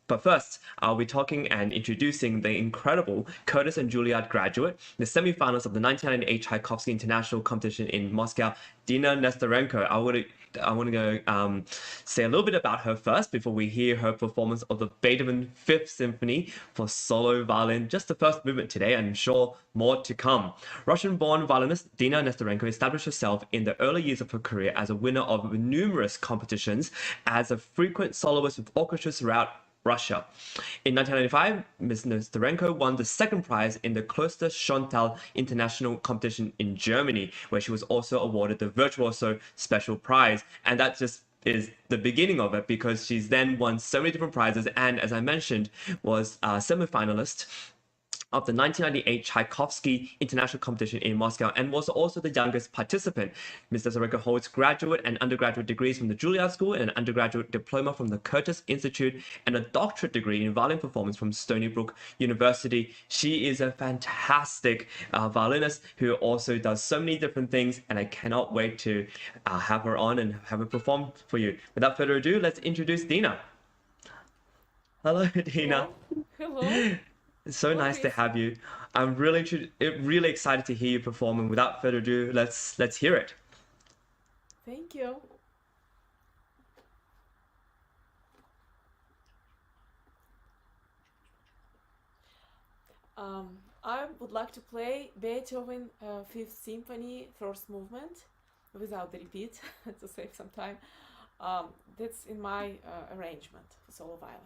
But first, I'll be talking and introducing the incredible Curtis and Juilliard graduate, the semi-finalist of the 1998 Tchaikovsky International Competition in Moscow, Dina Nesterenko. I want to say a little bit about her first before we hear her performance of the Beethoven Fifth Symphony for solo violin, just the first movement today, and I'm sure more to come. Russian-born violinist Dina Nesterenko established herself in the early years of her career as a winner of numerous competitions, as a frequent soloist with orchestras throughout Russia. In 1995, Ms. Nesterenko won the second prize in the Kloster Schöntal International Competition in Germany, where she was also awarded the Virtuoso Special Prize. And that just is the beginning of it, because she's then won so many different prizes and, as I mentioned, was a semi-finalist of the 1998 Tchaikovsky International Competition in Moscow, and was also the youngest participant. Ms. Nesterenko holds graduate and undergraduate degrees from the Juilliard School and an undergraduate diploma from the Curtis Institute and a doctorate degree in violin performance from Stony Brook University. She is a fantastic violinist who also does so many different things, and I cannot wait to have her on and have her perform for you. Without further ado, let's introduce Dina. Hello, Dina. Hello. It's so nice to have you. I'm really excited to hear you perform, and without further ado, let's hear it. Thank you. I would like to play Beethoven Fifth Symphony, first movement, without the repeat to save some time. That's in my arrangement for solo violin.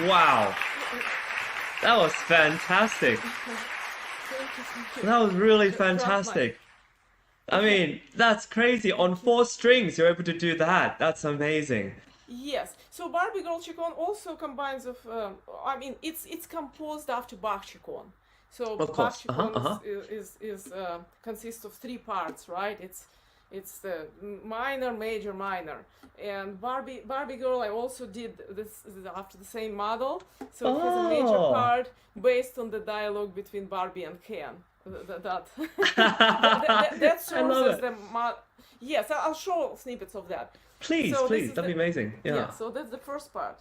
Wow, that was fantastic. Thank you. That was really Just dropped mine. fantastic. I mean, that's crazy. On 4 strings, you're able to do that. That's amazing. Yes. So Barbie Girl Chaconne also combines of. I mean, it's composed after Bach Chaconne. So Of Bach course. Chaconne Uh-huh. is consists of 3 parts, right? It's the minor, major, minor. And Barbie Girl, I also did this after the same model. So it has a major Oh. part based on the dialogue between Barbie and Ken. That that I serves love as it. the yes, I'll show snippets of that. Please, So this please. is That'd be the amazing. Yeah. so that's the first part.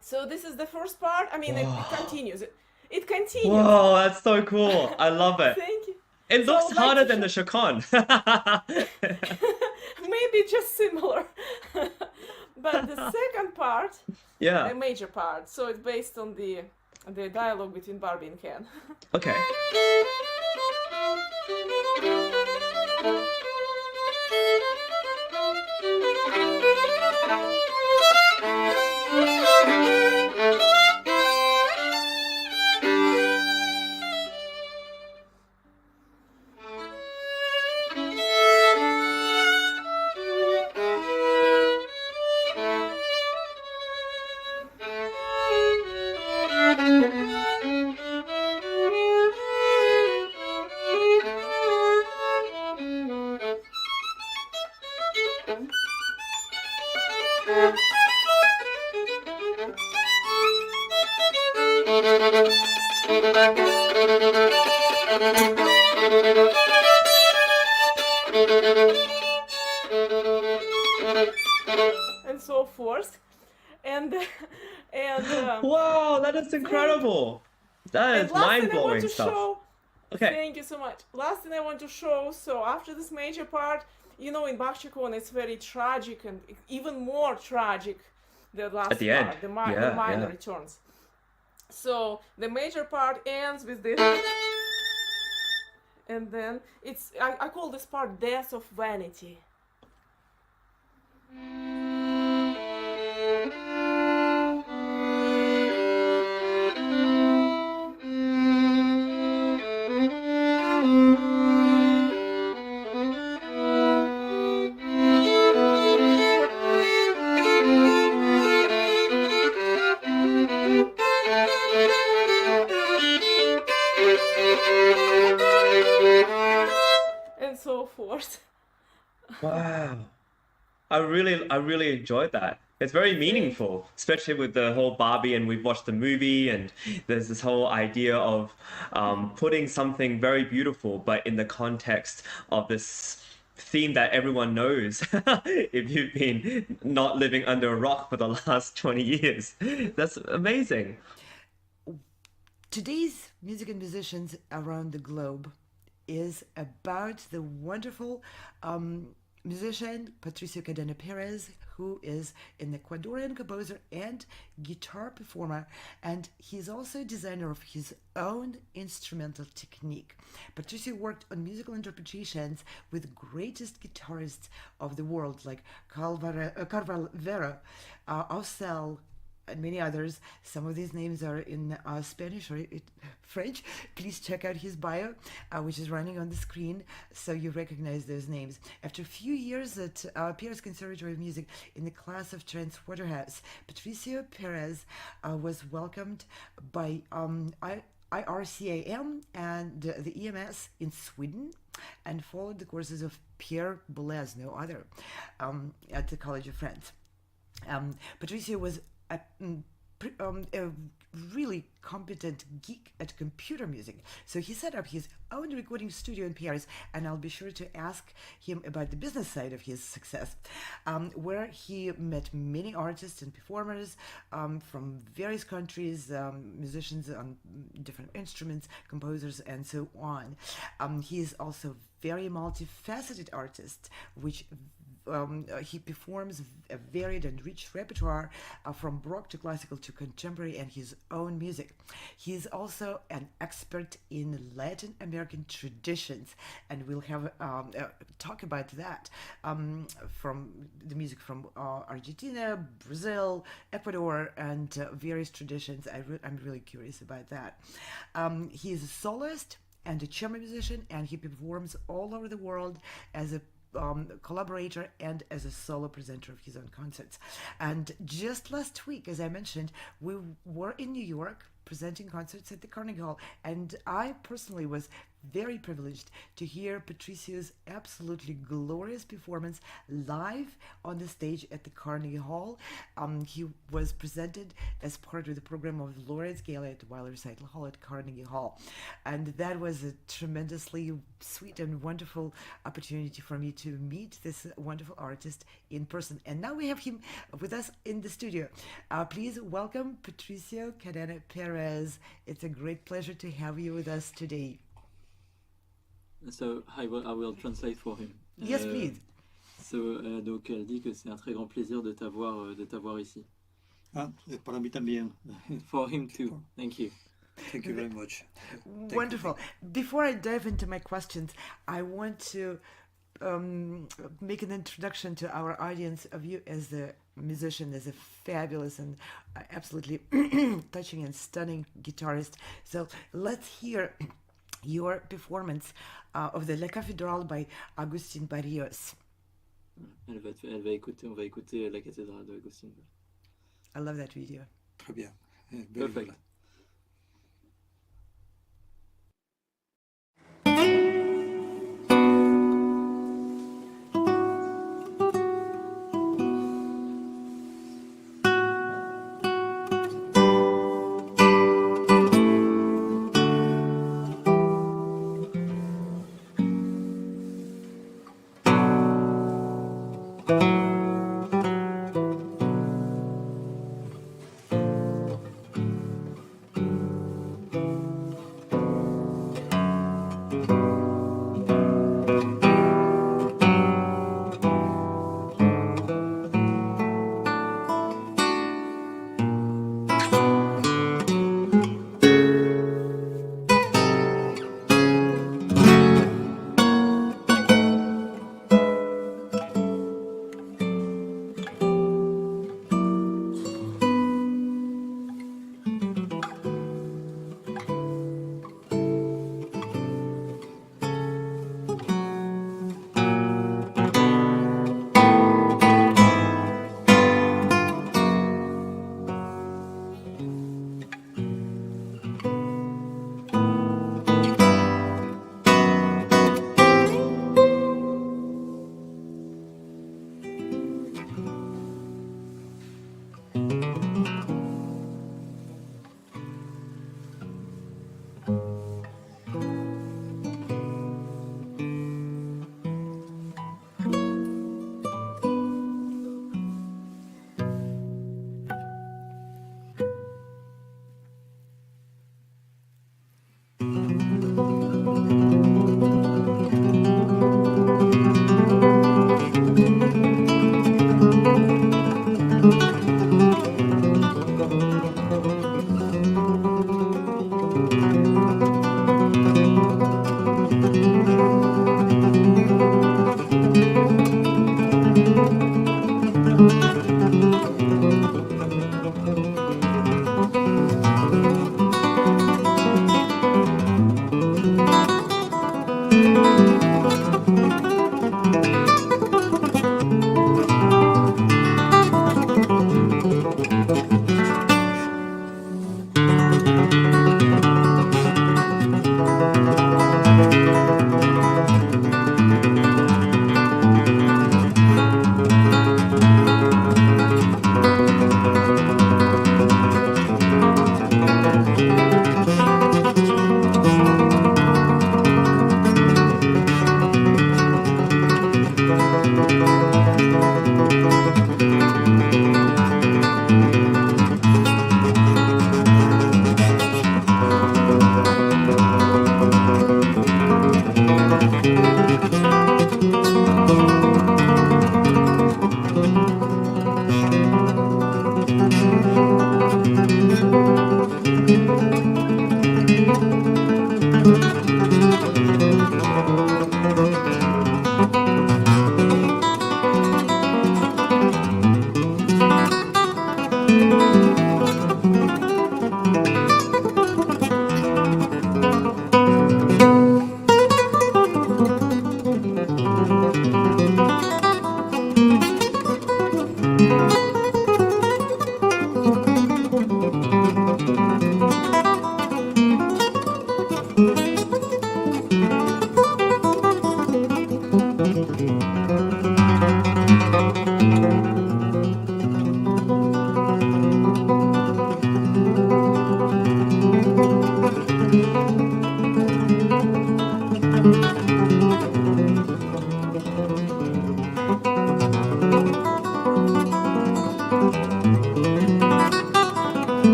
So this is the first part. I mean, it Whoa. continues. It continues. Whoa, that's so cool. I love it. Thank you. It So I looks would like harder to than the Chaconne. Maybe just similar. But the second part, Yeah. the major part, so it's based on the dialogue between Barbie and Ken. Okay. and so forth. And Wow, that is incredible. That and is last thing I want mind-blowing to stuff. show. Okay. Thank you so much. Last thing I want to show. So after this major part, you know, in Bach Chaconne, it's very tragic and even more tragic. The At last the end. part, the Yeah, minor yeah. returns. So the major part ends with this, and then I call this part death of vanity. And so forth. Wow. I really enjoyed that. It's very Thank meaningful, especially with the whole Barbie, and we've watched the movie, and there's this whole idea of putting something very beautiful, but in the context of this theme that everyone knows if you've been not living under a rock for the last 20 years. That's amazing. Today's music and musicians around the globe is about the wonderful musician Patricio Cadena Perez, who is an Ecuadorian composer and guitar performer, and he's also a designer of his own instrumental technique. Patricio worked on musical interpretations with greatest guitarists of the world like Carvalho, Aussel, and many others. Some of these names are in Spanish or French. Please check out his bio, which is running on the screen, so you recognize those names. After a few years at Paris Conservatory of Music in the class of Trans Waterhouse, Patricio Perez was welcomed by IRCAM and the EMS in Sweden, and followed the courses of Pierre Boulez, no other, at the College of France. Patricio was a really competent geek at computer music. So he set up his own recording studio in Paris, and I'll be sure to ask him about the business side of his success, where he met many artists and performers from various countries, musicians on different instruments, composers, and so on. He is also very multifaceted artist, which he performs a varied and rich repertoire from Baroque to classical to contemporary and his own music. He is also an expert in Latin American traditions, and we'll have talk about that, from the music from Argentina, Brazil, Ecuador, and various traditions. I'm really curious about that. He is a soloist and a chamber musician, and he performs all over the world as a collaborator and as a solo presenter of his own concerts. And just last week, as I mentioned, we were in New York presenting concerts at the Carnegie Hall, and I personally was very privileged to hear Patricio's absolutely glorious performance live on the stage at the Carnegie Hall. He was presented as part of the program of the Laureates Gala at the Weill Recital Hall at Carnegie Hall, and that was a tremendously sweet and wonderful opportunity for me to meet this wonderful artist in person. And now we have him with us in the studio. Please welcome Patricio Cadena Perez. It's a great pleasure to have you with us today. So I will translate for him. Yes, please. Donc elle dit que c'est un très grand plaisir de t'avoir ici. Para mí también. For him too. Thank you. Thank you very much. Wonderful. Before I dive into my questions, I want to make an introduction to our audience of you as a musician, as a fabulous and absolutely touching and stunning guitarist. So let's hear your performance of the La Cathédrale by Agustin Barrios. On va écouter la cathédrale de Agustin. I love that video. Très bien. Perfect.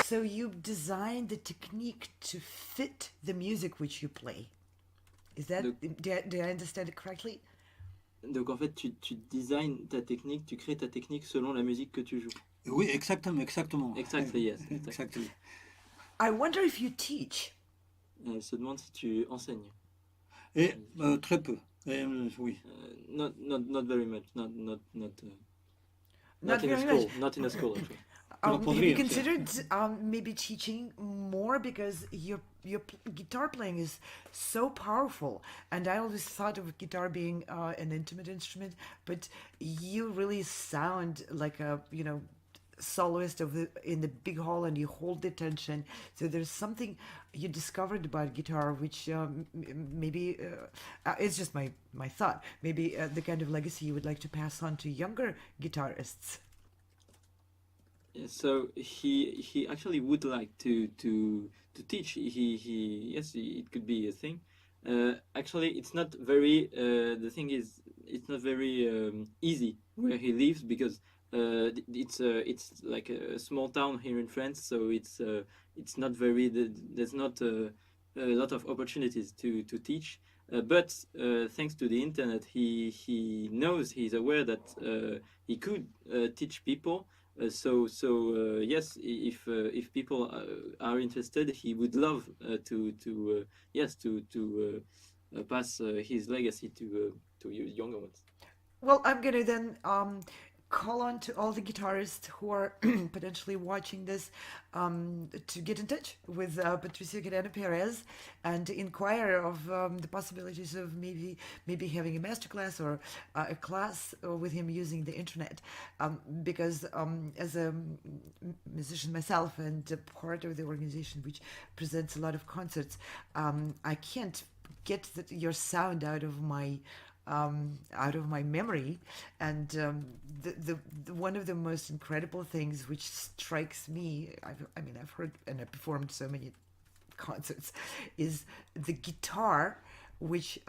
So you design the technique to fit the music which you play. Is that, do I understand it correctly? Donc en fait, tu designs ta technique, tu crées ta technique selon la musique que tu joues. Oui, exactement, exactement. Exactly, yes. Exactly. I wonder if you teach. Elle se demande si tu enseignes. Et très peu. Oui. Not very much. Not Not in a very school. much. Not in a school, actually. Have you podría, considered maybe teaching more, because your guitar playing is so powerful, and I always thought of guitar being an intimate instrument, but you really sound like a soloist in the big hall, and you hold the tension. So there's something you discovered about guitar which maybe it's just my thought. Maybe the kind of legacy you would like to pass on to younger guitarists. So he actually would like to teach. Yes, it could be a thing. Actually, it's not very. The thing is, it's not very easy where he lives, because it's like a small town here in France. So it's not very. There's not a lot of opportunities to teach. But thanks to the internet, he knows, he's aware that he could teach people. Yes, if people are interested, he would love to pass his legacy to younger ones. Well, I'm gonna then call on to all the guitarists who are potentially watching this to get in touch with Patricio Cadena Perez and inquire of the possibilities of maybe having a masterclass or a class with him using the internet, because as a musician myself and a part of the organization which presents a lot of concerts, I can't get your sound out of my memory, and the one of the most incredible things which strikes me, I've heard and I've performed so many concerts, is the guitar, which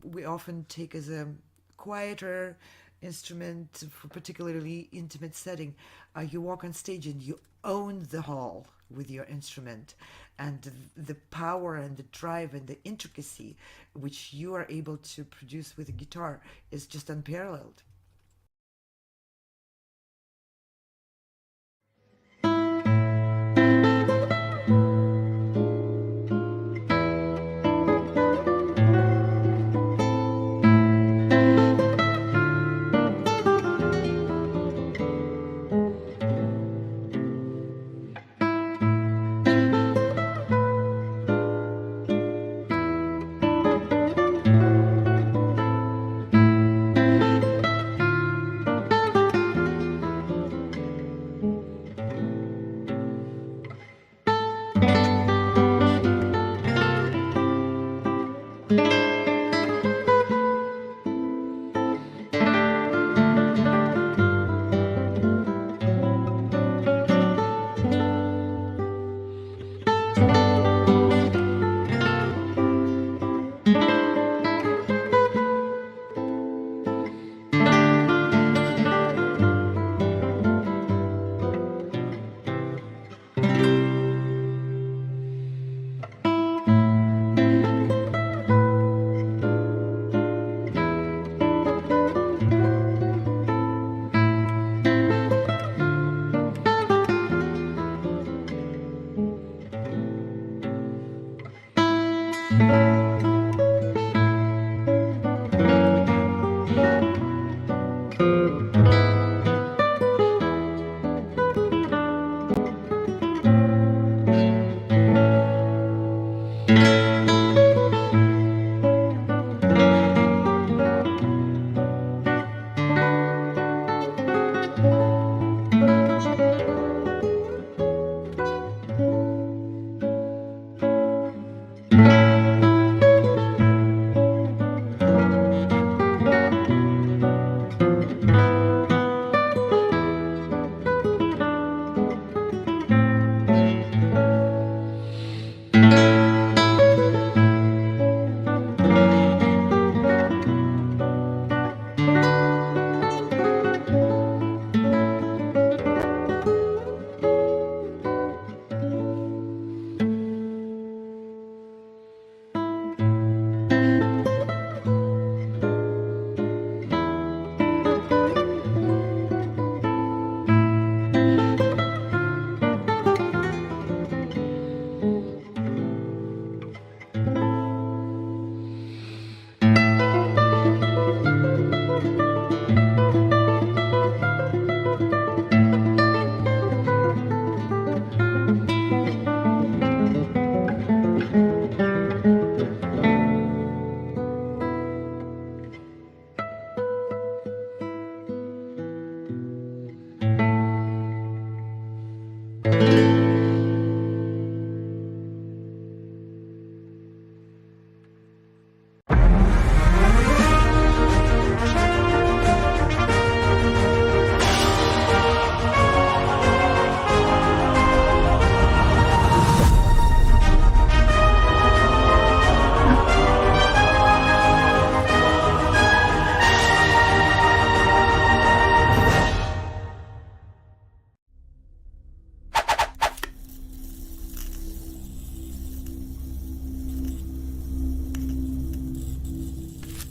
we often take as a quieter instrument for particularly intimate setting. You walk on stage and you own the hall with your instrument, and the power and the drive and the intricacy which you are able to produce with a guitar is just unparalleled.